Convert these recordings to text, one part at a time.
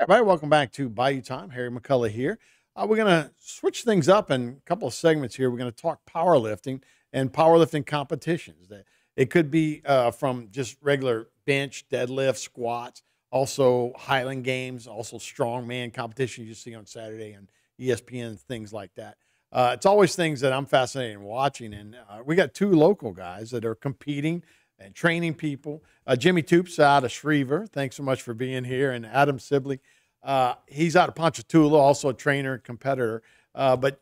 Everybody, welcome back to Bayou Time. Harry McCullough here. We're going to switch things up in a couple of segments here. We're going to talk powerlifting and powerlifting competitions. It could be from just regular bench, deadlift, squats, also Highland games, also strongman competitions you see on Saturday on ESPN, things like that. It's always things that I'm fascinated in watching. And we got two local guys that are competing and training people. Jimmy Toops out of Schriever. Thanks so much for being here. And Adam Sibley, he's out of Ponchatoula, also a trainer, competitor. But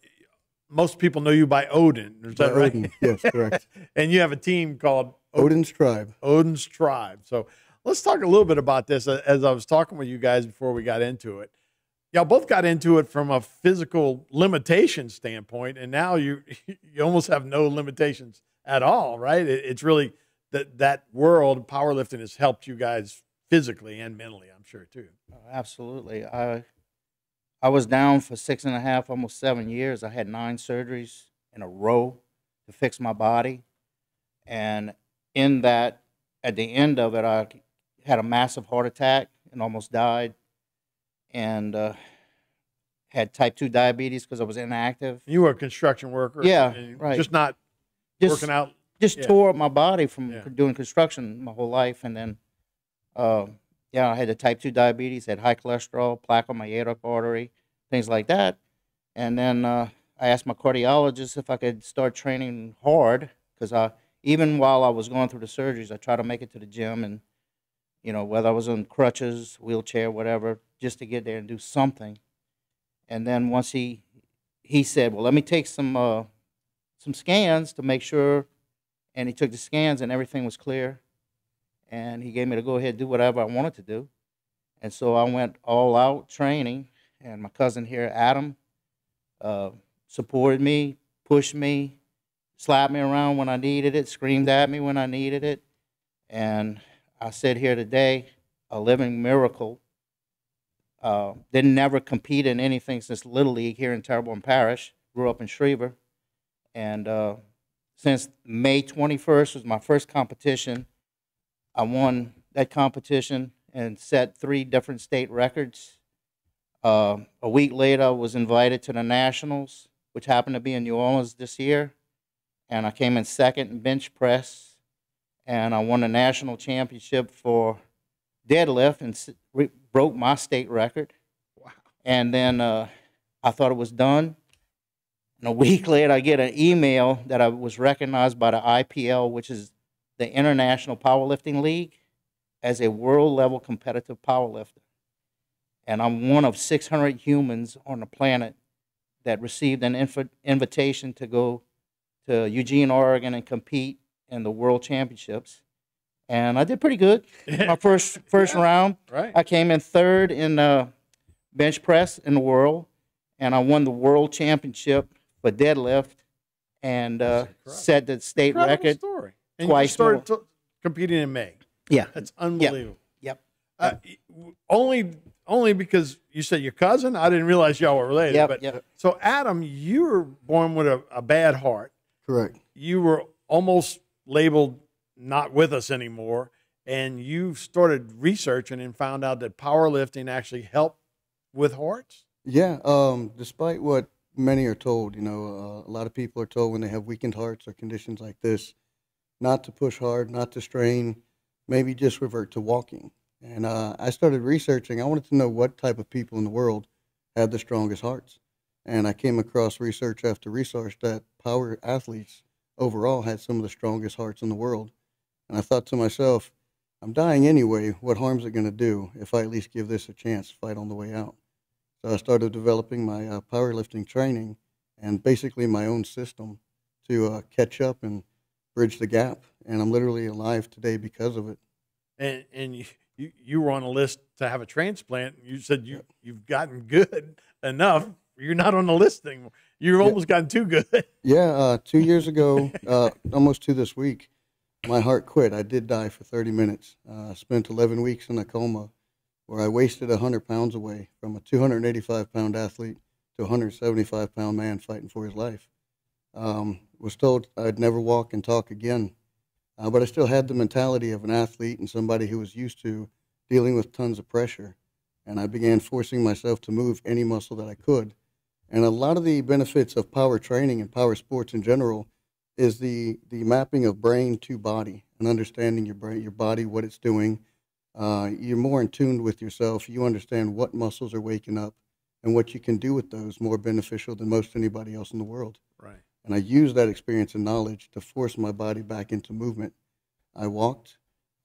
most people know you by Odin. Is that right? Odin, yes, correct. And you have a team called Odin's Tribe. Odin's Tribe. So let's talk a little bit about this. As I was talking with you guys before we got into it, y'all both got into it from a physical limitation standpoint, and now you almost have no limitations at all, right? It's really that world, powerlifting, has helped you guys physically and mentally, I'm sure, too. Oh, absolutely. I was down for 6.5, almost 7 years. I had 9 surgeries in a row to fix my body. And in that, at the end of it, I had a massive heart attack and almost died. And had type 2 diabetes because I was inactive. You were a construction worker. Yeah, right. Just not working out. Just tore up my body from doing construction my whole life. And then, I had the type 2 diabetes, had high cholesterol, plaque on my aortic artery, things like that. And then I asked my cardiologist if I could start training hard because even while I was going through the surgeries, I tried to make it to the gym and, whether I was on crutches, wheelchair, whatever, just to get there and do something. And then once he said, well, let me take some scans to make sure. And he took the scans and everything was clear. And he gave me to go ahead and do whatever I wanted to do. And so I went all out training. And my cousin here, Adam, supported me, pushed me, slapped me around when I needed it, screamed at me when I needed it. And I sit here today, a living miracle. Didn't never compete in anything since Little League here in Terrebonne Parish. Grew up in Schriever. And since May 21st was my first competition, I won that competition and set 3 different state records. A week later, I was invited to the Nationals, which happened to be in New Orleans this year. And I came in second in bench press. And I won the national championship for deadlift and broke my state record. Wow. And then I thought it was done. And a week later, I get an email that I was recognized by the IPL, which is the International Powerlifting League, as a world-level competitive powerlifter. And I'm one of 600 humans on the planet that received an invitation to go to Eugene, Oregon, and compete in the World Championships. And I did pretty good. My first round, right. I came in 3rd in bench press in the world, and I won the World Championship for deadlift and set the state record story. And twice. You started competing in May. Yeah. That's unbelievable. Yep. Only because you said your cousin? I didn't realize y'all were related. Yep. So, Adam, you were born with a bad heart. Correct. You were almost labeled not with us anymore, and you started researching and found out that powerlifting actually helped with hearts? Yeah, despite what many are told, a lot of people are told when they have weakened hearts or conditions like this, not to push hard, not to strain, maybe just revert to walking. And I started researching. I wanted to know what type of people in the world had the strongest hearts. And I came across research after research that power athletes overall had some of the strongest hearts in the world. And I thought to myself, I'm dying anyway. What harm is it going to do if I at least give this a chance, fight on the way out? So I started developing my powerlifting training and basically my own system to catch up and bridge the gap. And I'm literally alive today because of it. And you were on a list to have a transplant. You said you've gotten good enough. You're not on the list anymore. You've almost gotten too good. Yeah, 2 years ago, almost to this week, my heart quit. I did die for 30 minutes. I spent 11 weeks in a coma where I wasted 100 pounds away from a 285-pound athlete to a 175-pound man fighting for his life. Was told I'd never walk and talk again. But I still had the mentality of an athlete and somebody who was used to dealing with tons of pressure. and I began forcing myself to move any muscle that I could. And a lot of the benefits of power training and power sports in general is the mapping of brain to body and understanding your brain, your body, what it's doing. You're more in tune with yourself. You understand what muscles are waking up and what you can do with those more beneficial than most anybody else in the world. Right. And I used that experience and knowledge to force my body back into movement. I walked,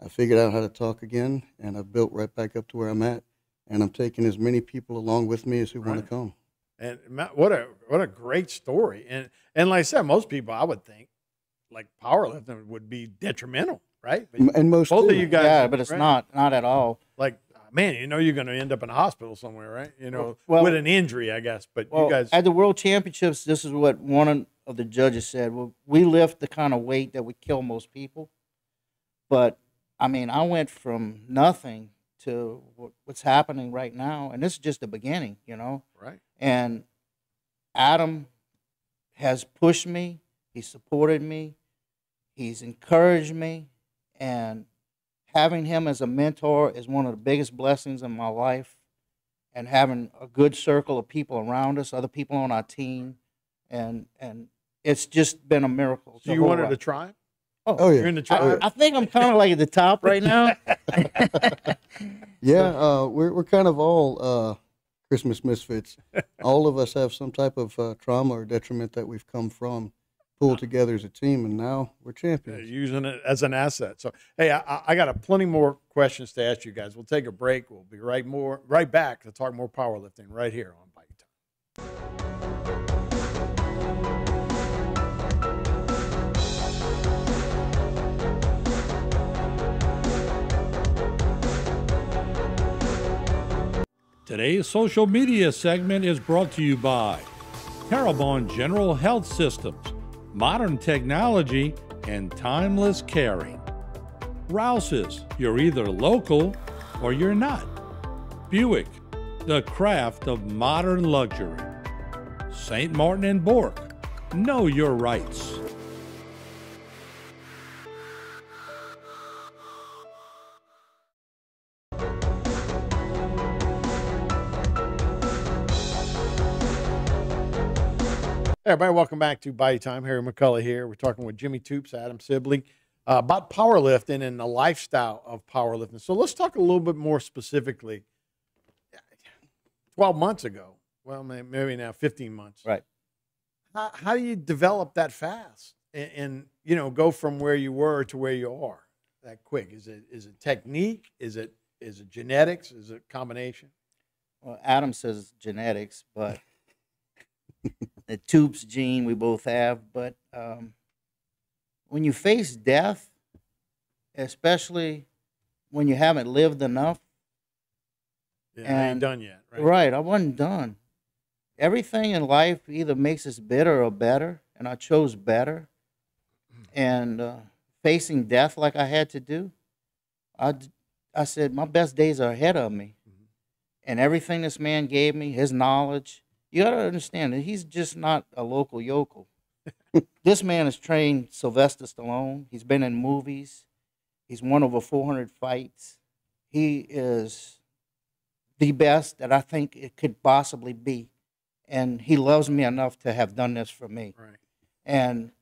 I figured out how to talk again, and I built right back up to where I'm at. And I'm taking as many people along with me as who want to come. And what a great story. And like I said, most people, I would think, like powerlifting would be detrimental, right? But And most both do. of you guys, Yeah, but it's right? not at all. Like, man, you know, you're going to end up in a hospital somewhere, right? You know, Well- with an injury, I guess. But Well, you guys, at the World Championships, this is what one of the judges said. Well, we lift the kind of weight that would kill most people. But, I mean, I went from nothing to what's happening right now. And this is just the beginning, you know. right? And Adam has pushed me. He's supported me. He's encouraged me. And having him as a mentor is one of the biggest blessings in my life. And having a good circle of people around us, other people on our team. And it's just been a miracle. So you wanted to try it? Oh, yeah. You're in the trial? I think I'm kind of like at the top right now. Yeah, we're kind of all Christmas misfits. All of us have some type of trauma or detriment that we've come from, pulled together as a team, and now we're champions. Using it as an asset. So, hey, I got plenty more questions to ask you guys. We'll take a break. We'll be right back to talk more powerlifting right here on Bayou Time. Today's social media segment is brought to you by Terrebonne General Health Systems, modern technology, and timeless caring. Rouse's, you're either local or you're not. Buick, the craft of modern luxury. St. Martin and Bork, know your rights. Hey, everybody, welcome back to Bayou Time. Harry McCullough here. We're talking with Jimmy Toops, Adam Sibley, about powerlifting and the lifestyle of powerlifting. So let's talk a little bit more specifically. 12 months ago, well, maybe now 15 months. Right. How do you develop that fast and you know, go from where you were to where you are that quick? Is it technique? Is it genetics? Is it a combination? Well, Adam says genetics, but the Toops gene we both have. But when you face death, especially when you haven't lived enough, Yeah, I ain't And- done yet, right? right, I wasn't done. Everything in life either makes us bitter or better, and I chose better. And facing death like I had to do, I said, my best days are ahead of me. And everything this man gave me, his knowledge, you got to understand that he's just not a local yokel. This man has trained Sylvester Stallone. He's been in movies. He's won over 400 fights. He is the best that I think it could possibly be. And he loves me enough to have done this for me. Right. And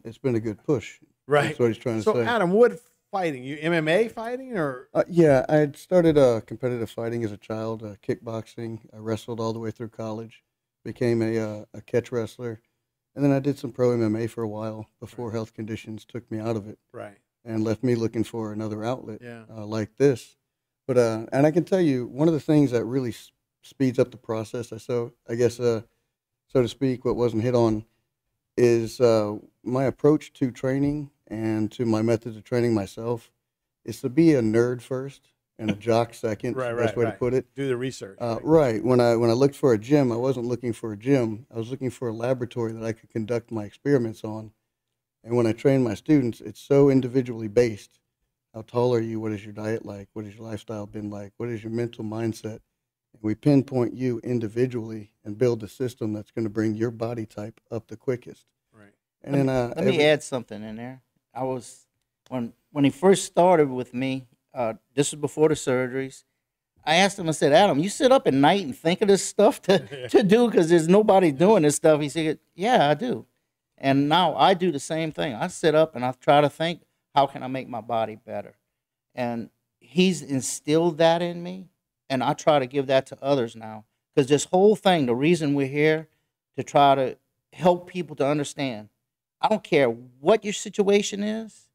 It's been a good push. Right. That's what he's trying to So, say. Adam, what fighting? You MMA fighting or? Yeah, I had started competitive fighting as a child, kickboxing. I wrestled all the way through college, became a catch wrestler, and then I did some pro MMA for a while before health conditions took me out of it Right. and left me looking for another outlet Yeah. like this. But and I can tell you, one of the things that really speeds up the process, I guess, so to speak, what wasn't hit on, is my approach to training and to my methods of training myself is to be a nerd first and a jock second. Right, Best way to put it. Do the research. Right. When I looked for a gym, I wasn't looking for a gym. I was looking for a laboratory that I could conduct my experiments on. And when I train my students, it's so individually based. How tall are you? What is your diet like? What has your lifestyle been like? What is your mental mindset? And we pinpoint you individually and build a system that's going to bring your body type up the quickest. Right. And then let me add something in there. I was when he first started with me. This was before the surgeries. I asked him, I said, Adam, you sit up at night and think of this stuff to do because there's nobody doing this stuff. He said, yeah, I do. And now I do the same thing. I sit up and I try to think, how can I make my body better? And he's instilled that in me, and I try to give that to others now. Because this whole thing, the reason we're here, to try to help people to understand, I don't care what your situation is,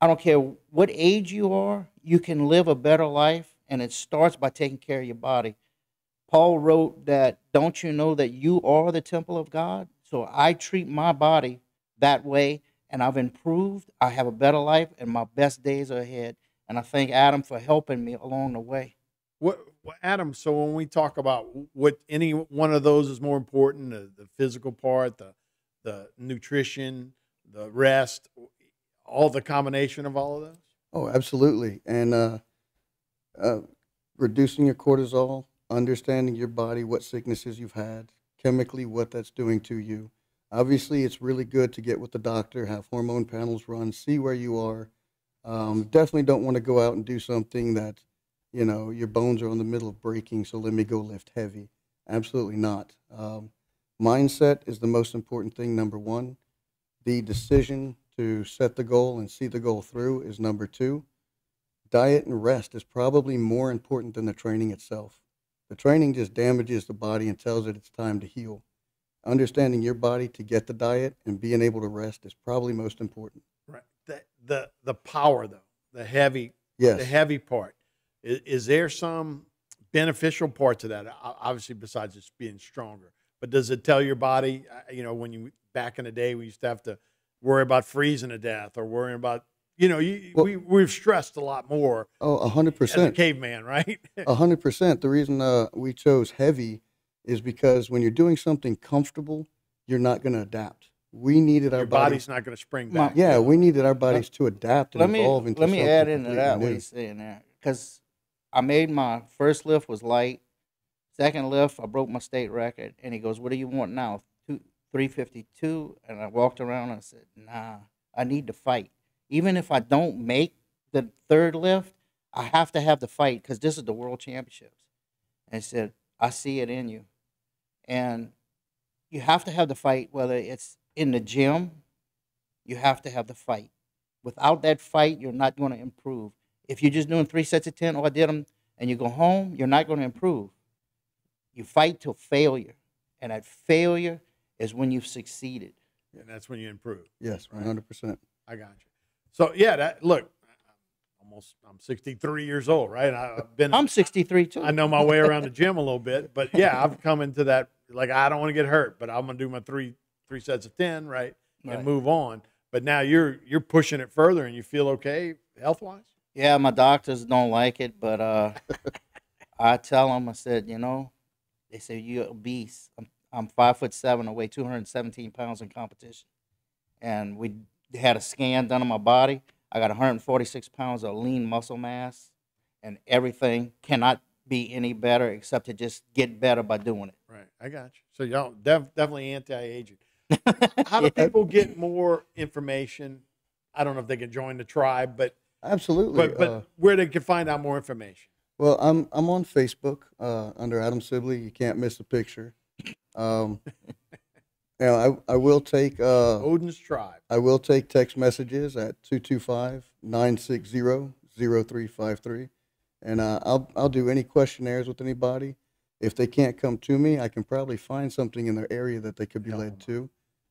I don't care what age you are, you can live a better life, and it starts by taking care of your body. Paul wrote that, don't you know that you are the temple of God? So I treat my body that way, and I've improved. I have a better life, and my best days are ahead. And I thank Adam for helping me along the way. Adam, so when we talk about what any one of those is more important, the physical part, the nutrition, the rest, all the combination of all of those? Oh, absolutely. And reducing your cortisol, understanding your body, what sicknesses you've had, chemically what that's doing to you. Obviously, it's really good to get with the doctor, have hormone panels run, see where you are. Definitely don't want to go out and do something that, you know, your bones are on the middle of breaking, so let me go lift heavy. Absolutely not. Mindset is the most important thing, number one. The decision to set the goal and see the goal through is number two. Diet and rest is probably more important than the training itself. The training just damages the body and tells it it's time to heal. Understanding your body to get the diet and being able to rest is probably most important. Right. The power though, the heavy part. Is there some beneficial part to that? Obviously, besides just being stronger, but does it tell your body? You know, when you back in the day, we used to have to worry about freezing to death or worrying about. You know, we've stressed a lot more. Oh, 100%. As a caveman, right? 100%. The reason we chose heavy is because when you're doing something comfortable, you're not going to adapt. We needed our body's not going to spring back. Yeah, we needed our bodies to adapt and evolve into something. Let me add into that what he's saying there, because I made my first lift was light, second lift I broke my state record, and he goes, "What do you want now?" 352, and I walked around and I said, "Nah, I need to fight. Even if I don't make the third lift, I have to have the fight because this is the world championships." And he said, "I see it in you, and you have to have the fight, whether it's in the gym, you have to have the fight. Without that fight, you're not going to improve. If you're just doing 3 sets of 10, I did them, and you go home, you're not going to improve. You fight till failure, and at failure is when you've succeeded." And that's when you improve. Yes, 100%. I got you. So yeah, look, I'm 63 years old, right? I'm 63 too. I know my way around the gym a little bit, but yeah, I've come into that. Like, I don't want to get hurt, but I'm gonna do my three sets of 10, right, and move on. But now you're pushing it further, and you feel okay health wise. Yeah, my doctors don't like it, but I tell them, I said, you know, they say you're obese. I'm 5'7", I weigh 217 pounds in competition, and we had a scan done on my body. I got 146 pounds of lean muscle mass, and everything cannot be any better except to just get better by doing it. Right, I got you. So y'all definitely anti-aging. How do people get more information? I don't know if they can join the tribe, but absolutely. But where they can find out more information? Well, I'm on Facebook under Adam Sibley. You can't miss a picture. You know, I will take Odin's Tribe. I will take text messages at 225-960-0353, and I'll do any questionnaires with anybody. If they can't come to me, I can probably find something in their area that they could be led to.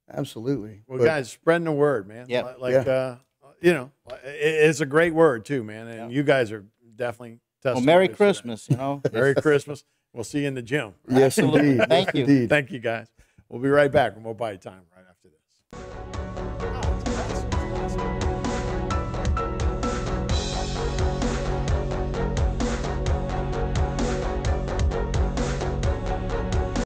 Absolutely. Well, guys, spreading the word, man. Yeah. You know, it's a great word too, man. And you guys are definitely. Well, Merry Christmas, you know. Merry Christmas. We'll see you in the gym. Yes, indeed. Thank you. Indeed. Thank you, guys. We'll be right back with more Bayou Time right after this.